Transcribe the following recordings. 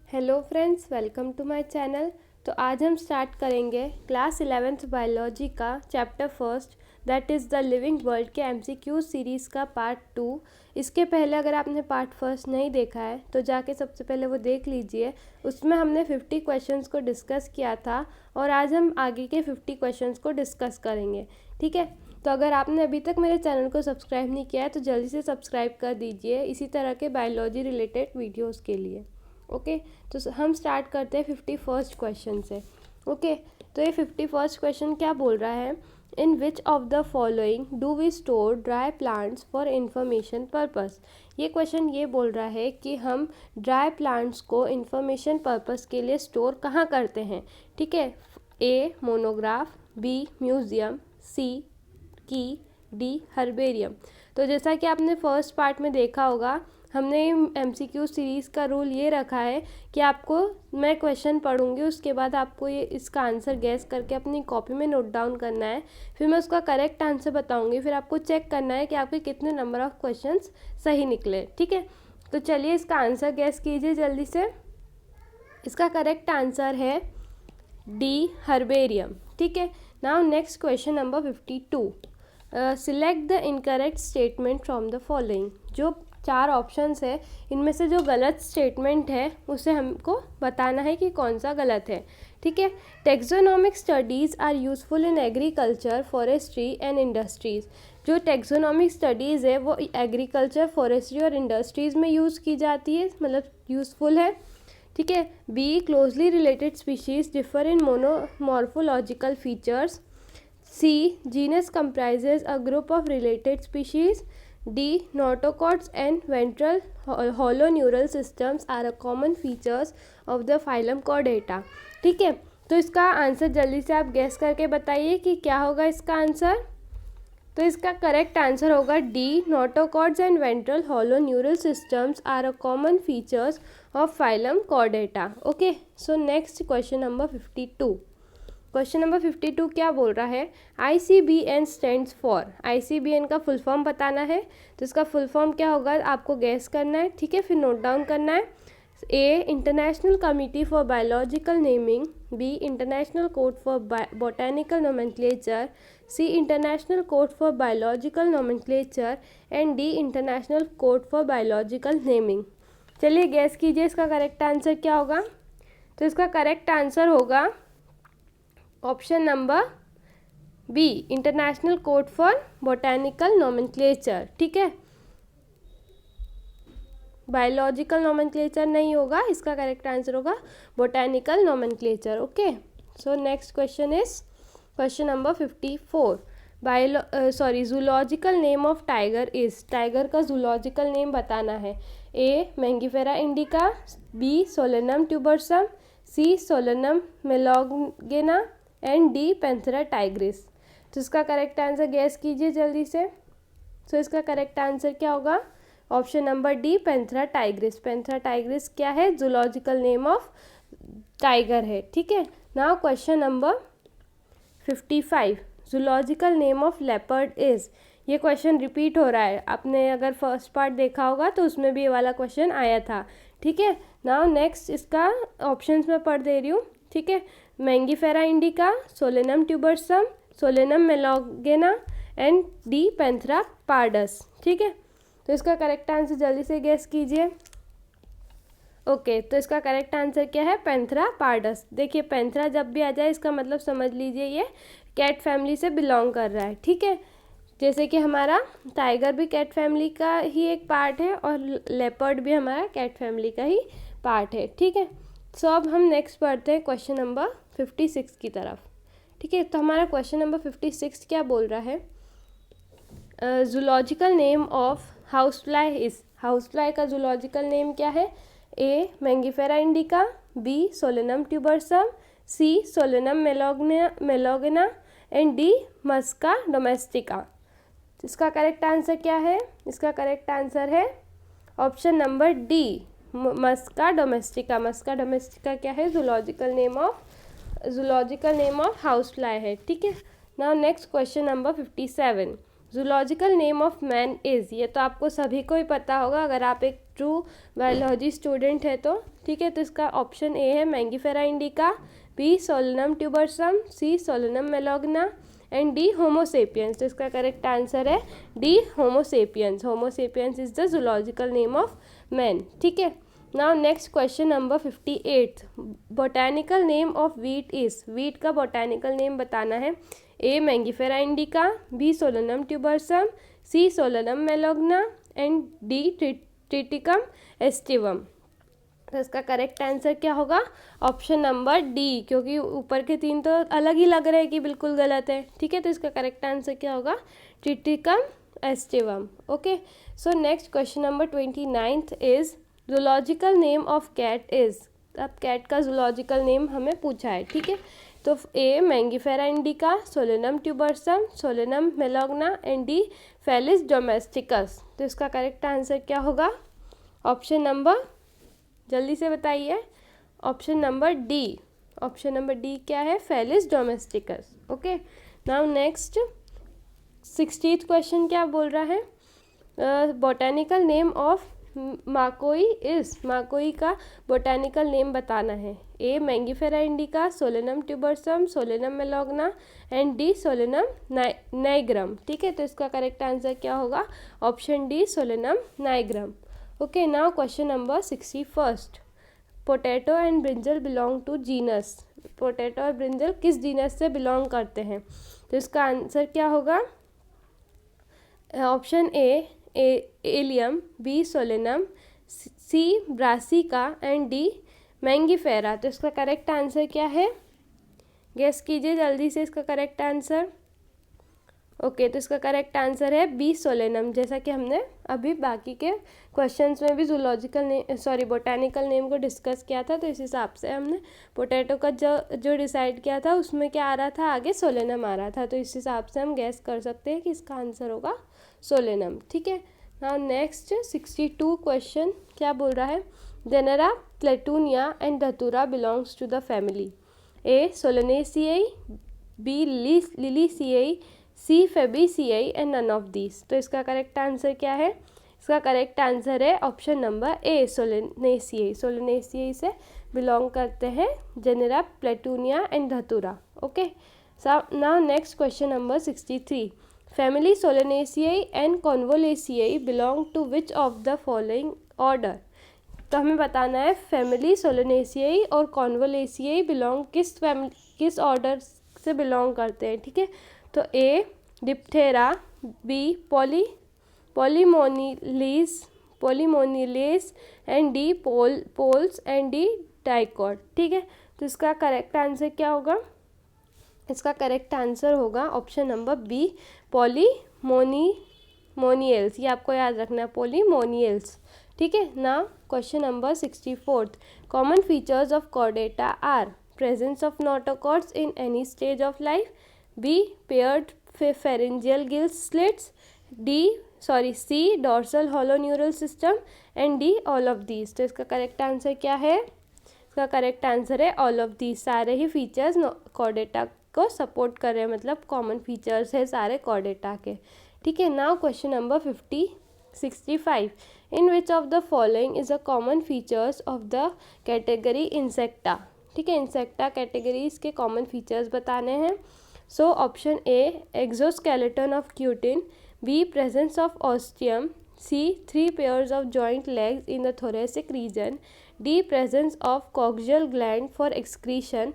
Hello friends, welcome to my channel. तो आज हम स्टार्ट करेंगे क्लास 11th बायोलॉजी का chapter first, that is the living world के एमसीक्यू सीरीज़ का पार्ट 2। इसके पहले अगर आपने पार्ट फर्स्ट नहीं देखा है तो जाके सबसे पहले वो देख लीजिए। उसमें हमने 50 क्वेश्चंस को डिस्कस किया था और आज हम आगे के 50 क्वेश्चंस को डिस्कस करेंगे। ठीक है, तो अगर आपने अभी तक मेरे चैनल को सब्सक्राइब नहीं किया है तो जल्दी से सब्सक्राइब कर दीजिए इसी तरह के बायोलॉजी रिलेटेड वीडियोज़ के लिए। ओके, तो हम स्टार्ट करते हैं 51st क्वेश्चन से। ओके, तो ये 51st क्वेश्चन क्या बोल रहा है, in which of the following do we store dry plants for information purpose. ये क्वेश्चन ये बोल रहा है कि हम ड्राई प्लांट्स को इंफॉर्मेशन पर्पस के लिए स्टोर कहाँ करते हैं। ठीक है, A monograph, B museum, C key, D herbarium. तो जैसा कि आपने फर्स्ट पार्ट में देखा होगा, हमने एमसीक्यू सीरीज़ का रूल ये रखा है कि आपको मैं क्वेश्चन पढ़ूंगी, उसके बाद आपको ये इसका आंसर गैस करके अपनी कॉपी में नोट डाउन करना है। फिर मैं उसका करेक्ट आंसर बताऊंगी, फिर आपको चेक करना है कि आपके कितने नंबर ऑफ क्वेश्चंस सही निकले। ठीक है, तो चलिए इसका आंसर गैस कीजिए जल्दी से। इसका करेक्ट आंसर है डी हर्बेरियम। ठीक है, now next question number 52। Select the incorrect statement from the following. जो चार ऑप्शंस है इनमें से जो गलत स्टेटमेंट है उसे हमको बताना है कि कौन सा गलत है। ठीक है, taxonomic studies are useful in agriculture, forestry and industries. जो टेक्सोनॉमिक स्टडीज़ है वो एग्रीकल्चर, फॉरेस्ट्री और इंडस्ट्रीज़ में यूज़ की जाती है, मतलब यूज़फुल है। ठीक है, B closely related species differ in monomorphological features. C genus comprises a group of related species. D notochords and ventral hollow neural systems are a common features of the phylum Chordata। ठीक है, तो इसका answer जल्दी से आप gas करके बताइए कि क्या होगा इसका आंसर। तो इसका करेक्ट आंसर होगा D notochords and ventral hollow neural systems are a common features of phylum Chordata। Okay, so next question number 52। Question number 52 क्या बोल रहा है, ICBN स्टैंड्स फॉर। ICBN का फुल फॉर्म बताना है, तो इसका फुल फॉर्म क्या होगा आपको गैस करना है। ठीक है, फिर नोट डाउन करना है। A international committee for biological naming, B international code for botanical nomenclature, C international code for biological nomenclature and D international code for biological naming. चलिए गैस कीजिए इसका करेक्ट आंसर क्या होगा। तो इसका करेक्ट आंसर होगा option number B, international code for botanical nomenclature. ठीक है, बायोलॉजिकल नोमेनक्लेचर नहीं होगा, इसका करेक्ट आंसर होगा botanical nomenclature. Okay, so next question is question number 54। Zoological name of tiger is. Tiger का जूलॉजिकल नेम बताना है। A Mangifera indica, B Solanum tuberosum, C Solanum melongena and D Panthera tigris. तो इसका correct answer guess कीजिए जल्दी से। तो इसका करेक्ट आंसर क्या होगा, option number D Panthera Tigris. Panthera Tigris क्या है, जूलॉजिकल नेम ऑफ टाइगर है। ठीक है, now question number 55। Zoological name of leopard is. ये क्वेश्चन रिपीट हो रहा है, आपने अगर फर्स्ट पार्ट देखा होगा तो उसमें भी ये वाला क्वेश्चन आया था। ठीक है, नाउ नेक्स्ट इसका ऑप्शंस में पढ़ दे रही हूँ। ठीक है, Mangifera indica, Solanum tuberosum, Solanum melongena and D Panthera pardus. ठीक है, तो इसका करेक्ट आंसर जल्दी से गैस कीजिए। ओके, तो इसका करेक्ट आंसर क्या है, पैंथेरा पार्डस। देखिए पैंथेरा जब भी आ जाए इसका मतलब समझ लीजिए ये कैट फैमिली से बिलोंग कर रहा है। ठीक है, जैसे कि हमारा टाइगर भी कैट फैमिली का ही एक पार्ट है और लेपर्ड भी हमारा कैट फैमिली का ही पार्ट है। ठीक है, सो अब हम नेक्स्ट पढ़ते हैं क्वेश्चन नंबर 56 की तरफ। ठीक है, तो हमारा क्वेश्चन नंबर 56 क्या बोल रहा है, zoological name of house fly is. House fly का जूलॉजिकल नेम क्या है, A Mangifera indica, B Solanum tuberosum, C Solanum melongena and D Musca domestica. इसका करेक्ट आंसर क्या है, इसका करेक्ट आंसर है option number D, Musca domestica. Musca domestica क्या है, zoological name of house fly है। ठीक है, now next question number 57। Zoological name of man is, ये तो आपको सभी को ही पता होगा अगर आप एक ट्रू बायोलॉजी स्टूडेंट है तो, ठीक है। तो इसका ऑप्शन ए है Mangifera indica, B Solanum tuberosum, C Solanum melongena and D Homo sapiens. तो इसका करेक्ट आंसर है D Homo sapiens. Homo sapiens is the zoological name of man, ठीक है। Now next question number 58, botanical name of wheat is, wheat का botanical name बताना है। A Mangifera indica, B Solanum tuberosum, C Solanum melongena and D Triticum aestivum. तो इसका correct answer क्या होगा? Option number D, क्योंकि ऊपर के तीन तो अलग ही लग रहे हैं कि बिल्कुल गलत है, ठीक है। तो इसका करेक्ट आंसर क्या होगा? Triticum aestivum. Okay, so next question number 29 is zoological name of cat is. अब कैट का जूलॉजिकल नेम हमें पूछा है, ठीक है। तो A Mangifera indica, Solanum tuberosum, Solanum melongena and D Felis domesticus. तो इसका करेक्ट आंसर क्या होगा? ऑप्शन नंबर, जल्दी से बताइए, option number D. Option number D क्या है? Felis domesticus. Okay, now next 60th question क्या बोल रहा है? Botanical name of makoi is, makoi का बोटानिकल नेम बताना है। A Mangifera indica, Solanum tuberosum, Solanum melongena and D Solanum nigrum, ठीक है। तो इसका करेक्ट आंसर क्या होगा? Option D Solanum nigrum. Okay, now question number 61, potato and brinjal belong to genus. Potato और ब्रिंजल किस जीनस से बिलोंग करते हैं? तो इसका आंसर क्या होगा? Option A Allium, B Solanum, C Brassica and D Mangifera. तो इसका करेक्ट आंसर क्या है? गेस कीजिए जल्दी से इसका करेक्ट आंसर। ओके, तो इसका करेक्ट आंसर है बी सोलेनम। जैसा कि हमने अभी बाकी के क्वेश्चंस में भी जूलॉजिकल बोटानिकल नेम को डिस्कस किया था, तो इस हिसाब से हमने पोटैटो का जो डिसाइड किया था उसमें क्या आ रहा था, आगे सोलेनम आ रहा था। तो इस हिसाब से हम गैस कर सकते हैं कि इसका आंसर होगा सोलेनम, ठीक है। नाउ नेक्स्ट 62 क्वेश्चन क्या बोल रहा है? Genera Petunia and Datura belongs to the family. A Solanaceae, B Liliaceae, C Fabaceae and none of these. तो इसका करेक्ट आंसर क्या है? इसका करेक्ट आंसर है option number A Solanaceae. Solanaceae से बिलोंग करते हैं genera Petunia and Datura. Okay, now next question number 63, family Solanaceae and Convolvulaceae belong to which of the following order. तो हमें बताना है फैमिली सोलेनेसियाई और कॉन्वोलेसियाई बिलोंग किस ऑर्डर से बिलोंग करते हैं, ठीक है। तो A Diptera, B Polemoniales and D Poales and D dicot, ठीक है। तो इसका करेक्ट आंसर क्या होगा? इसका करेक्ट आंसर होगा ऑप्शन नंबर बी पोलीमोनियल्स। ये आपको याद रखना है, पोलीमोनियल्स, ठीक है। Now question number 64, common features of Chordata are presence of notochords in any stage of life, B paired pharyngeal gill slits, C dorsal hollow neural system and D all of these. तो इसका correct answer क्या है? इसका correct answer है all of these. सारे ही features Chordata को support कर रहे हैं, मतलब कॉमन फीचर्स है सारे कॉर्डेटा के, ठीक है। Now question number 65, in which of the following is a common features of the category Insecta, ठीक है। इंसेक्टा कैटेगरीज के कॉमन फीचर्स बताने हैं। So option A exoskeleton of cutin, B presence of ostium, C 3 pairs of joint legs in the thoracic region, D presence of coxal gland for excretion.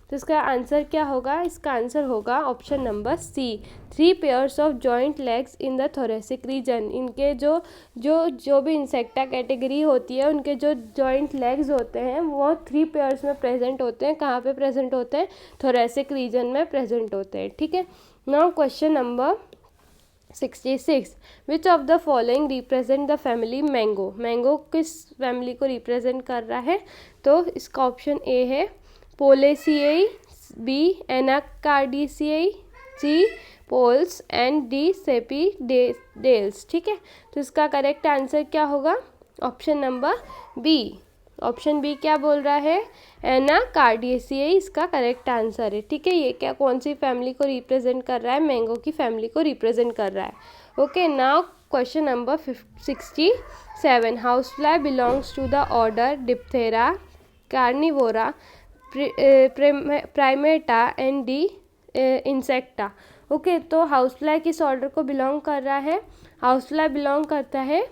तो इसका answer क्या होगा? इसका आंसर होगा option number C 3 pairs of joint legs in the thoracic reason. इनके जो भी इंसेक्टा कैटेगरी होती है उनके जो जॉइंट लेग्स होते हैं वो 3 पेयर्स में प्रेजेंट होते हैं। कहाँ पे प्रेजेंट होते हैं? थोरेसिक रीजन में प्रेजेंट होते हैं, ठीक है। Now question number 66, which of the following represent the family mango. Mango किस फैमिली को रिप्रेजेंट कर रहा है? तो इसका ऑप्शन ए है Poaceae, B Anacardiaceae, C Poales and D Sapindales, ठीक है। तो इसका करेक्ट आंसर क्या होगा? Option number B. Option B क्या बोल रहा है, एनाकार्डियेसिए इसका करेक्ट आंसर है। ठीक है, ये क्या कौन सी फैमिली को रिप्रेजेंट कर रहा है, मैंगो की फैमिली को रिप्रेजेंट कर रहा है। Okay, now question number 67, house fly belongs to the order Diptera, Carnivora, Primata and D Insecta. Okay, तो हाउस फ्लाई किस ऑर्डर को बिलोंग कर रहा है, हाउस फ्लाई बिलोंग करता है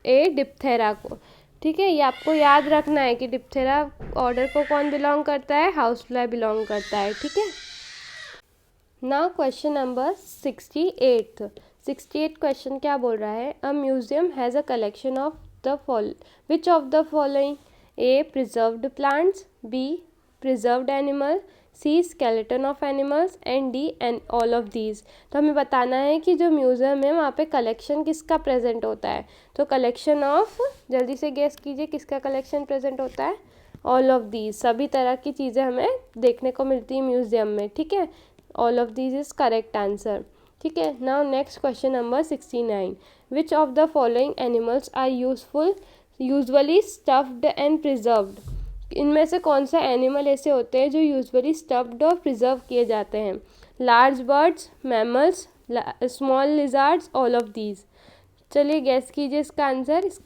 ए डिप्थेरा को। ठीक है, ये आपको याद रखना है कि डिप्थेरा ऑर्डर को कौन बिलोंग करता है, हाउस फ्लाई बिलोंग करता है। ठीक है, नाउ क्वेश्चन नंबर 68 क्वेश्चन क्या बोल रहा है, a museum has a collection of the which of the following, A preserved plants, B preserved animal, C skeleton of animals and D and all of these. तो हमें बताना है कि जो म्यूज़ियम है वहाँ पे कलेक्शन किसका प्रेजेंट होता है, तो कलेक्शन ऑफ, जल्दी से गेस कीजिए किसका कलेक्शन प्रेजेंट होता है, ऑल ऑफ दीज, सभी तरह की चीज़ें हमें देखने को मिलती है म्यूज़ियम में। ठीक है, all of these is correct answer. ठीक है, now next question number 69, which of the following animals are usually stuffed and preserved. इनमें से कौन सा एनिमल ऐसे होते हैं जो यूजुअली स्टफ्ड और प्रिजर्व किए जाते हैं, large birds, mammals, small lizards, all of these. चलिए गैस कीजिए इसका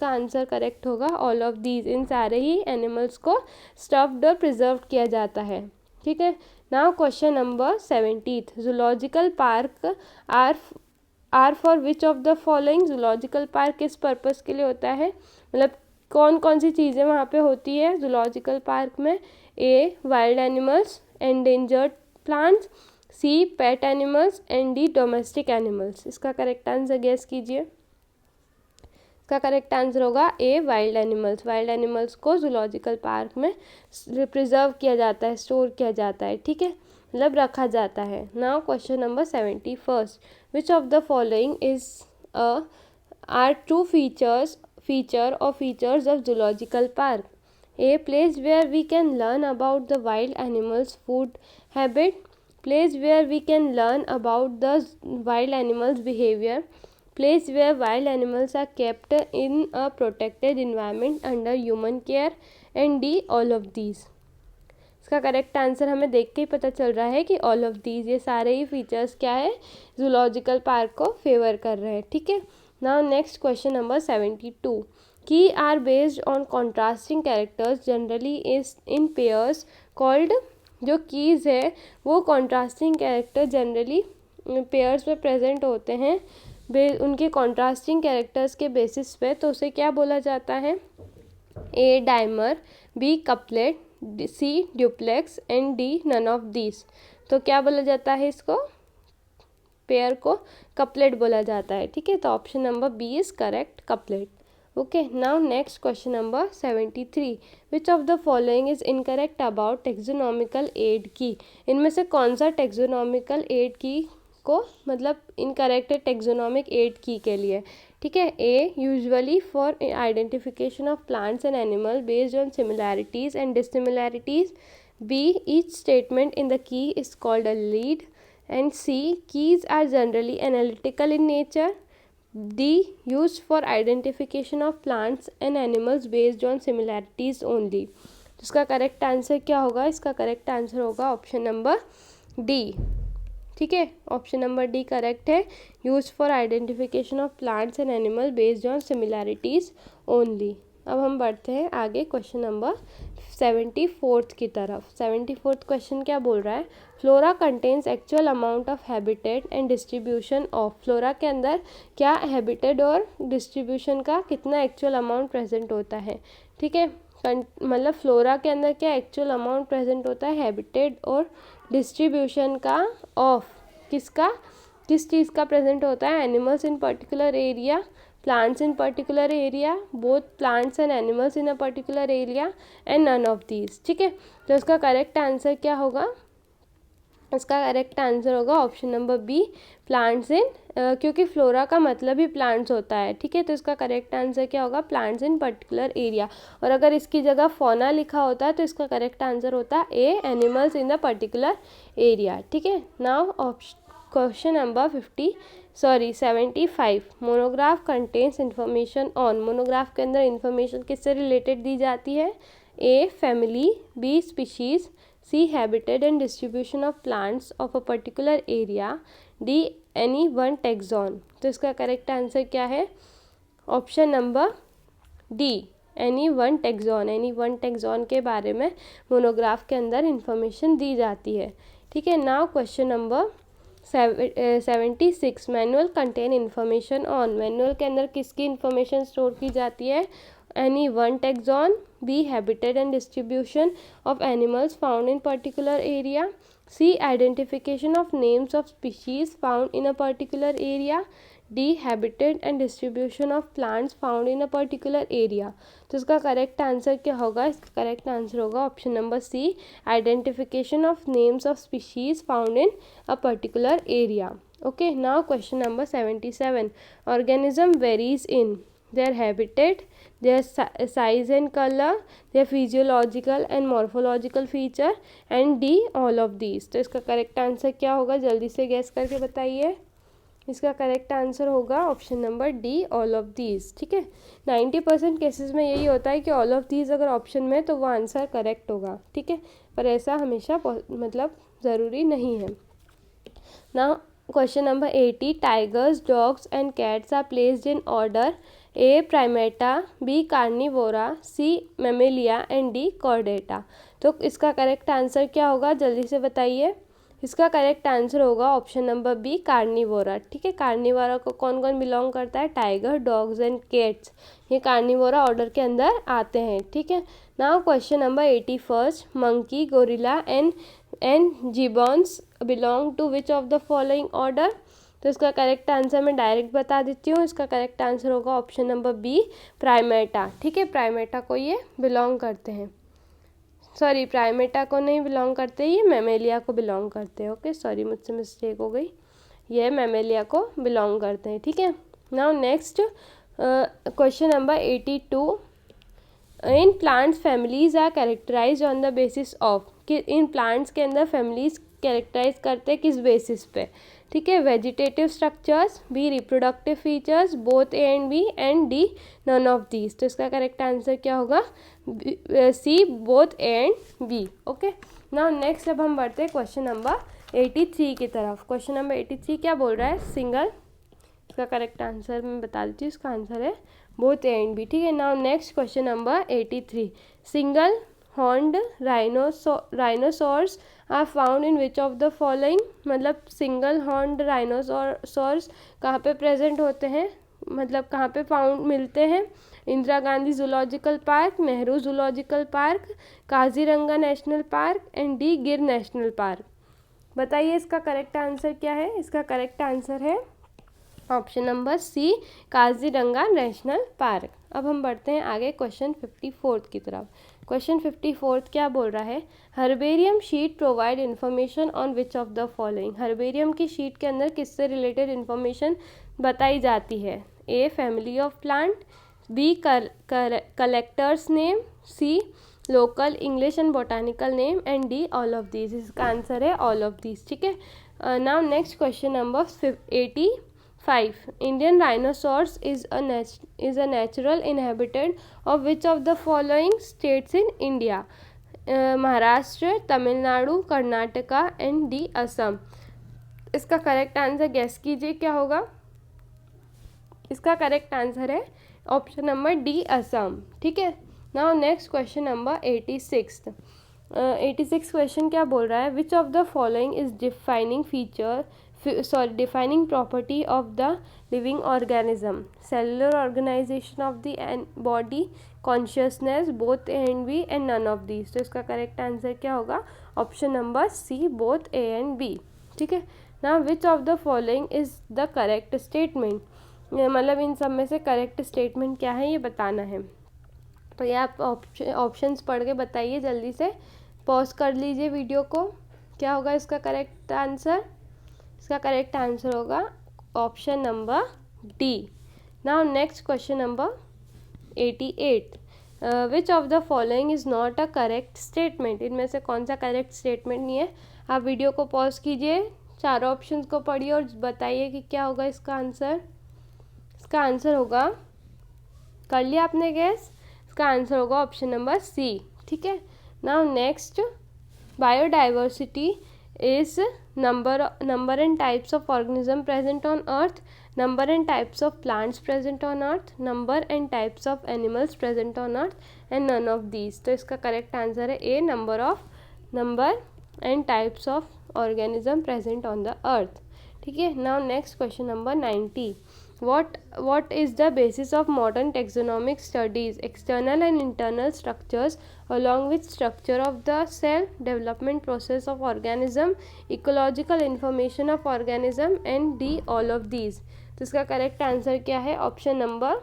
आंसर करेक्ट होगा ऑल ऑफ दीज, इन सारे ही एनिमल्स को स्टफ्ड और प्रिजर्व किया जाता है। ठीक है, now question number 70, zoological park are for which of the following. Zoological park किस पर्पस के लिए होता है, मतलब कौन कौन सी चीज़ें वहाँ पे होती है जूलॉजिकल पार्क में, A wild animals, endangered plants, C pet animals and D domestic animals. इसका करेक्ट आंसर गैस कीजिए। इसका करेक्ट आंसर होगा A wild animals. Wild animals को जूलॉजिकल पार्क में प्रिजर्व किया जाता है, स्टोर किया जाता है। ठीक है, मतलब रखा जाता है। Now question number 71, which of the following is are true feature or features of zoological park, a place where we can learn about the wild animals food habit, place where we can learn about the wild animals behavior, place where wild animals are kept in a protected environment under human care, and D all of these। इसका correct answer हमें देख के ही पता चल रहा है कि all of these, ये सारे ही फीचर्स क्या है, जूलॉजिकल पार्क को फेवर कर रहे हैं। ठीक है, now next question number 72, keys are based on contrasting characters generally is in pairs called. जो कीज़ है वो कॉन्ट्रास्टिंग कैरेक्टर जनरली पेयर्स में प्रेजेंट होते हैं उनके कॉन्ट्रास्टिंग कैरेक्टर्स के बेसिस पे, तो उसे क्या बोला जाता है, A dimer, B couplet, C duplex and D none of these. तो क्या बोला जाता है, इसको पेयर को कपलेट बोला जाता है। ठीक है, तो option number B is correct, couplet. Okay, now next question number 73, which of the following is incorrect about taxonomical aid key. इनमें से कौन सा टेक्सोनॉमिकल एड की को मतलब इनकरेक्ट है टेक्सोनॉमिक एड की के लिए। ठीक है, A usually for identification of plants and animal based on similarities and dissimilarities, B each statement in the key is called a lead, and C, keys are generally analytical in nature, D, used for identification of plants and animals based on similarities only। इसका correct answer क्या होगा, इसका correct answer होगा option number D. ठीक है, option number D correct है, use for identification of plants and animal based on similarities only. अब हम बढ़ते हैं आगे क्वेश्चन नंबर 74 की तरफ। 74 क्वेश्चन क्या बोल रहा है, flora contains actual amount of habitat and distribution of. Flora के अंदर क्या हैबिटेट और डिस्ट्रीब्यूशन का कितना एक्चुअल अमाउंट प्रेजेंट होता है। ठीक है, मतलब फ्लोरा के अंदर क्या एक्चुअल अमाउंट प्रेजेंट होता है, हैबिटेट और डिस्ट्रीब्यूशन का ऑफ किसका, किस चीज़ का प्रेजेंट होता है, animals in particular area, plants in particular area, both plants and animals in a particular area and none of these। ठीक है, तो इसका करेक्ट आंसर क्या होगा, इसका करेक्ट आंसर होगा option number B, plants in, क्योंकि फ्लोरा का मतलब ही प्लांट्स होता है। ठीक है, तो इसका करेक्ट आंसर क्या होगा, प्लांट्स इन पर्टिकुलर एरिया। और अगर इसकी जगह फौना लिखा होता है तो इसका करेक्ट आंसर होता है A, animals in the particular area. ठीक है, now question number 75, monograph contains information on. Monograph के अंदर इन्फॉर्मेशन किससे रिलेटेड दी जाती है, A. Family. B. Species. C. Habitat and distribution of plants of a particular area. D. Any one taxon. तो इसका correct answer क्या है? Option number D, any one tax on. Any one tax on के बारे में मोनोग्राफ के अंदर इंफॉर्मेशन दी जाती है। ठीक है, now question number 76। Manual contain information on. Manual के अंदर किसकी इन्फॉर्मेशन स्टोर की जाती है? Any one taxon. B. Habitat and distribution of animals found in particular area. C. Identification of names of species found in a particular area. D. Habitat and distribution of plants found in a particular area. तो इसका correct answer क्या होगा? इसका correct answer होगा option number C, identification of names of species found in a particular area. Okay, now question number 77। Organism varies in their habitat, their size and color, their physiological and morphological feature, and D. all of these। तो इसका correct answer क्या होगा? जल्दी से gas करके बताइए। इसका correct answer होगा option number D, all of these. ठीक है, 90% केसेस में यही होता है कि ऑल ऑफ दीज अगर ऑप्शन में तो वो आंसर करेक्ट होगा। ठीक है, पर ऐसा हमेशा मतलब ज़रूरी नहीं है। Now question number 80। Tigers, dogs and cats are placed in order. A. Primata, B. Carnivora, C. Mammalia and D. Chordata. तो इसका करेक्ट आंसर क्या होगा? जल्दी से बताइए। इसका करेक्ट आंसर होगा ऑप्शन नंबर बी, कार्निवोरा। ठीक है, कार्निवोरा को कौन कौन बिलोंग करता है? टाइगर, डॉग्स एंड कैट्स, ये कार्निवोरा ऑर्डर के अंदर आते हैं। ठीक है, now question number 81। Monkey, gorilla and gibbons belong to which of the following order. तो इसका करेक्ट आंसर मैं डायरेक्ट बता देती हूँ। इसका करेक्ट आंसर होगा ऑप्शन नंबर बी, प्राइमेटा। ठीक है, प्राइमेटा को ये बिलोंग करते हैं। सॉरी, प्राइमेटा को नहीं बिलोंग करते, ये मेमेलिया को बिलोंग करते हैं। ओके, सॉरी, मुझसे मिस्टेक हो गई, ये मेमेलिया को बिलोंग करते हैं। ठीक है, now next question number 82। In plants families are characterise on the basis of. कि इन प्लांट्स के अंदर फैमिलीज कैरेक्टराइज करते हैं किस बेसिस पे? ठीक है, vegetative structures, B. Reproductive features, both A and B, and D. None of these. तो इसका करेक्ट आंसर क्या होगा? C, both A and B. Okay, now next अब हम बढ़ते हैं क्वेश्चन नंबर 83 की तरफ। क्वेश्चन नंबर 83 क्या बोल रहा है? सिंगल। इसका करेक्ट आंसर मैं बता देती हूँ, इसका आंसर है बोथ ए एंड बी। ठीक है, now next question number 83। Single horned rhinoceros are found in which of the following. मतलब सिंगल हॉर्न्ड राइनोसॉर्स कहाँ पे प्रेजेंट होते हैं, मतलब कहाँ पे फाउंड मिलते हैं? Indira Gandhi zoological park, Nehru zoological park, Kaziranga national park and D. Gir national park. बताइए इसका करेक्ट आंसर क्या है? इसका करेक्ट आंसर है option number C, Kaziranga national park. अब हम बढ़ते हैं आगे क्वेश्चन 54 की तरफ। क्वेश्चन 54 क्या बोल रहा है? Herbarium sheet provide information on which of the following. Herbarium की शीट के अंदर किससे रिलेटेड इन्फॉर्मेशन बताई जाती है? A. Family of plant, B. Collector's name, C. Local English and botanical name and D. All of these. इसका answer है all of these. ठीक है, now next question number 85. Indian rhinoceros is a natural inhabitant of which of the following states in India? Maharashtra, Tamil Nadu, Karnataka and D. Assam. इसका correct answer guess कीजिए क्या होगा? इसका correct answer है ऑप्शन नंबर डी, असम। ठीक है, now next question number 86। 86 question क्या बोल रहा है? विच of the following is defining property of the living organism? Cellular organization of the body, consciousness, both A and B and none of these। तो इसका correct answer क्या होगा? Option number C, both A and B. ठीक है, now which of the following is the correct statement. मतलब इन सब में से करेक्ट स्टेटमेंट क्या है ये बताना है। तो ये आप ऑप्शंस पढ़ के बताइए जल्दी से, पॉज कर लीजिए वीडियो को। क्या होगा इसका करेक्ट आंसर? इसका करेक्ट आंसर होगा option number D. Now next question number 88। Which of the following is not a correct statement. इनमें से कौन सा करेक्ट स्टेटमेंट नहीं है? आप वीडियो को पॉज कीजिए, चारों ऑप्शंस को पढ़िए और बताइए कि क्या होगा इसका आंसर। इसका आंसर होगा, कर लिया आपने गैस? इसका आंसर होगा ऑप्शन नंबर सी, ठीक है। Now next, biodiversity is number and types of organism present on earth, number and types of plants present on earth, number and types of animals present on earth, and none of these। तो इसका correct answer है A, number and types of organism present on the earth. ठीक है। Now next question number 90, what is the basis of modern taxonomic studies? External and internal structures along with structure of the cell, development process of organism, ecological information of organism, and D all of these। तो इसका correct answer क्या है? Option number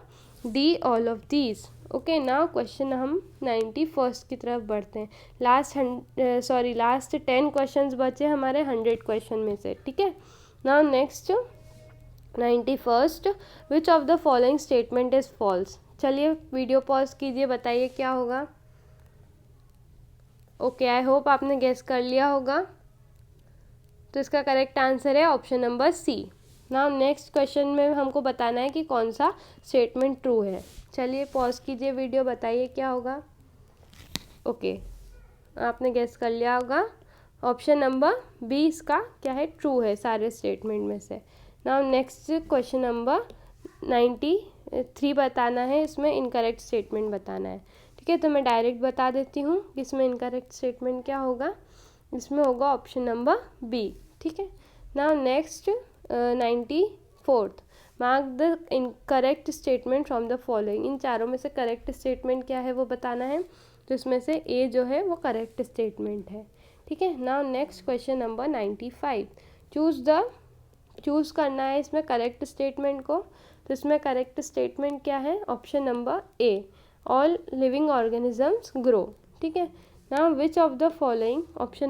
D, all of these. Okay, now question हम 91 की तरफ बढ़ते हैं। Last 10 questions बचे हमारे 100 क्वेश्चन में से। ठीक है। Now next 91, which of the following statement is false. चलिए वीडियो पॉज कीजिए, बताइए क्या होगा। ओके, आई होप आपने गेस कर लिया होगा। तो इसका करेक्ट आंसर है option number C. Now next question में हमको बताना है कि कौन सा स्टेटमेंट ट्रू है। चलिए पॉज कीजिए वीडियो, बताइए क्या होगा। ओके, आपने गेस कर लिया होगा। ऑप्शन नंबर बी इसका क्या है? ट्रू है सारे स्टेटमेंट में से। नाउ नेक्स्ट क्वेश्चन नंबर 93 बताना है, इसमें इनकरेक्ट स्टेटमेंट बताना है। ठीक है, तो मैं डायरेक्ट बता देती हूँ कि इसमें इनकरेक्ट स्टेटमेंट क्या होगा। इसमें होगा ऑप्शन नंबर बी। ठीक है। Now next 94, mark the incorrect statement from the following. इन चारों में से करेक्ट स्टेटमेंट क्या है वो बताना है। तो इसमें से ए जो है वो करेक्ट स्टेटमेंट है। ठीक है। Now next question number 95, choose करना है इसमें करेक्ट स्टेटमेंट को। तो इसमें करेक्ट स्टेटमेंट क्या है? Option number A, all living organisms grow. ठीक है। Now which of the following question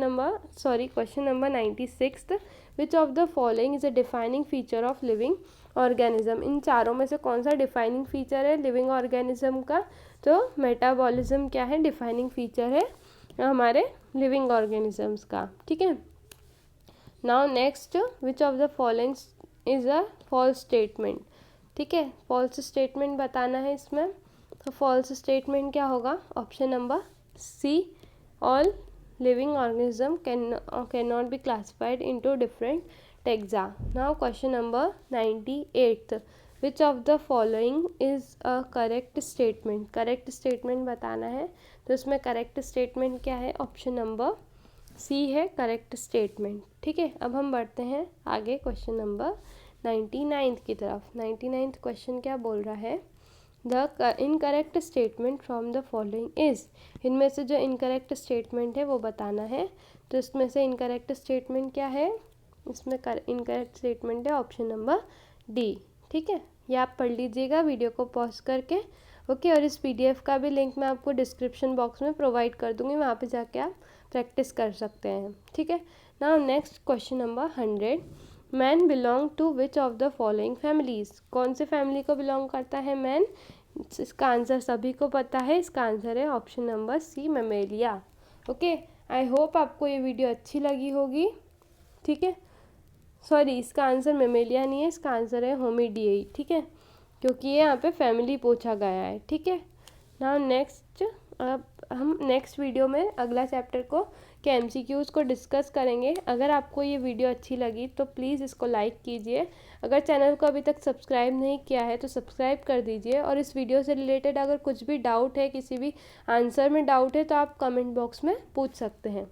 number 96, which of the following is a defining feature of living organism. इन चारों में से कौन सा डिफाइनिंग फीचर है लिविंग ऑर्गेनिज्म का? तो मेटाबॉलिज्म क्या है? डिफाइनिंग फीचर है हमारे लिविंग ऑर्गेनिजम्स का। ठीक है। Now next, which of the following is a false statement. ठीक है, फॉल्स स्टेटमेंट बताना है इसमें। तो फॉल्स स्टेटमेंट क्या होगा? Option number C, all living organism can not be classified into different taxa. Now question number 98, which of the following is a correct statement. Correct statement बताना है। तो इसमें करेक्ट स्टेटमेंट क्या है? ऑप्शन नंबर सी है correct statement. ठीक है। अब हम बढ़ते हैं आगे क्वेश्चन नंबर 99 की तरफ। 99 क्वेश्चन क्या बोल रहा है? The incorrect statement from the following is. इनमें से जो इनकरेक्ट स्टेटमेंट है वो बताना है। तो इसमें से इनकरेक्ट स्टेटमेंट क्या है? इसमें इनकरेक्ट स्टेटमेंट है ऑप्शन नंबर डी। ठीक है, ये आप पढ़ लीजिएगा वीडियो को पॉज करके। ओके, और इस PDF का भी लिंक मैं आपको डिस्क्रिप्शन बॉक्स में प्रोवाइड कर दूँगी, वहाँ पे जाके आप प्रैक्टिस कर सकते हैं। ठीक है। Now next question number 100, man belong to which of the following families. कौन से फैमिली को बिलोंग करता है मैन? इसका आंसर सभी को पता है। इसका आंसर है option number C, mammalia. Okay, I hope आपको ये वीडियो अच्छी लगी होगी। ठीक है, सॉरी, इसका आंसर मैमेलिया नहीं है, इसका आंसर है होमिडियई। ठीक है, क्योंकि ये यहाँ पे फैमिली पूछा गया है। ठीक है। नाउ नेक्स्ट, अब हम नेक्स्ट वीडियो में अगला चैप्टर को के MCQs को डिस्कस करेंगे। अगर आपको ये वीडियो अच्छी लगी तो प्लीज़ इसको लाइक कीजिए। अगर चैनल को अभी तक सब्सक्राइब नहीं किया है तो सब्सक्राइब कर दीजिए। और इस वीडियो से रिलेटेड अगर कुछ भी डाउट है, किसी भी आंसर में डाउट है, तो आप कमेंट बॉक्स में पूछ सकते हैं।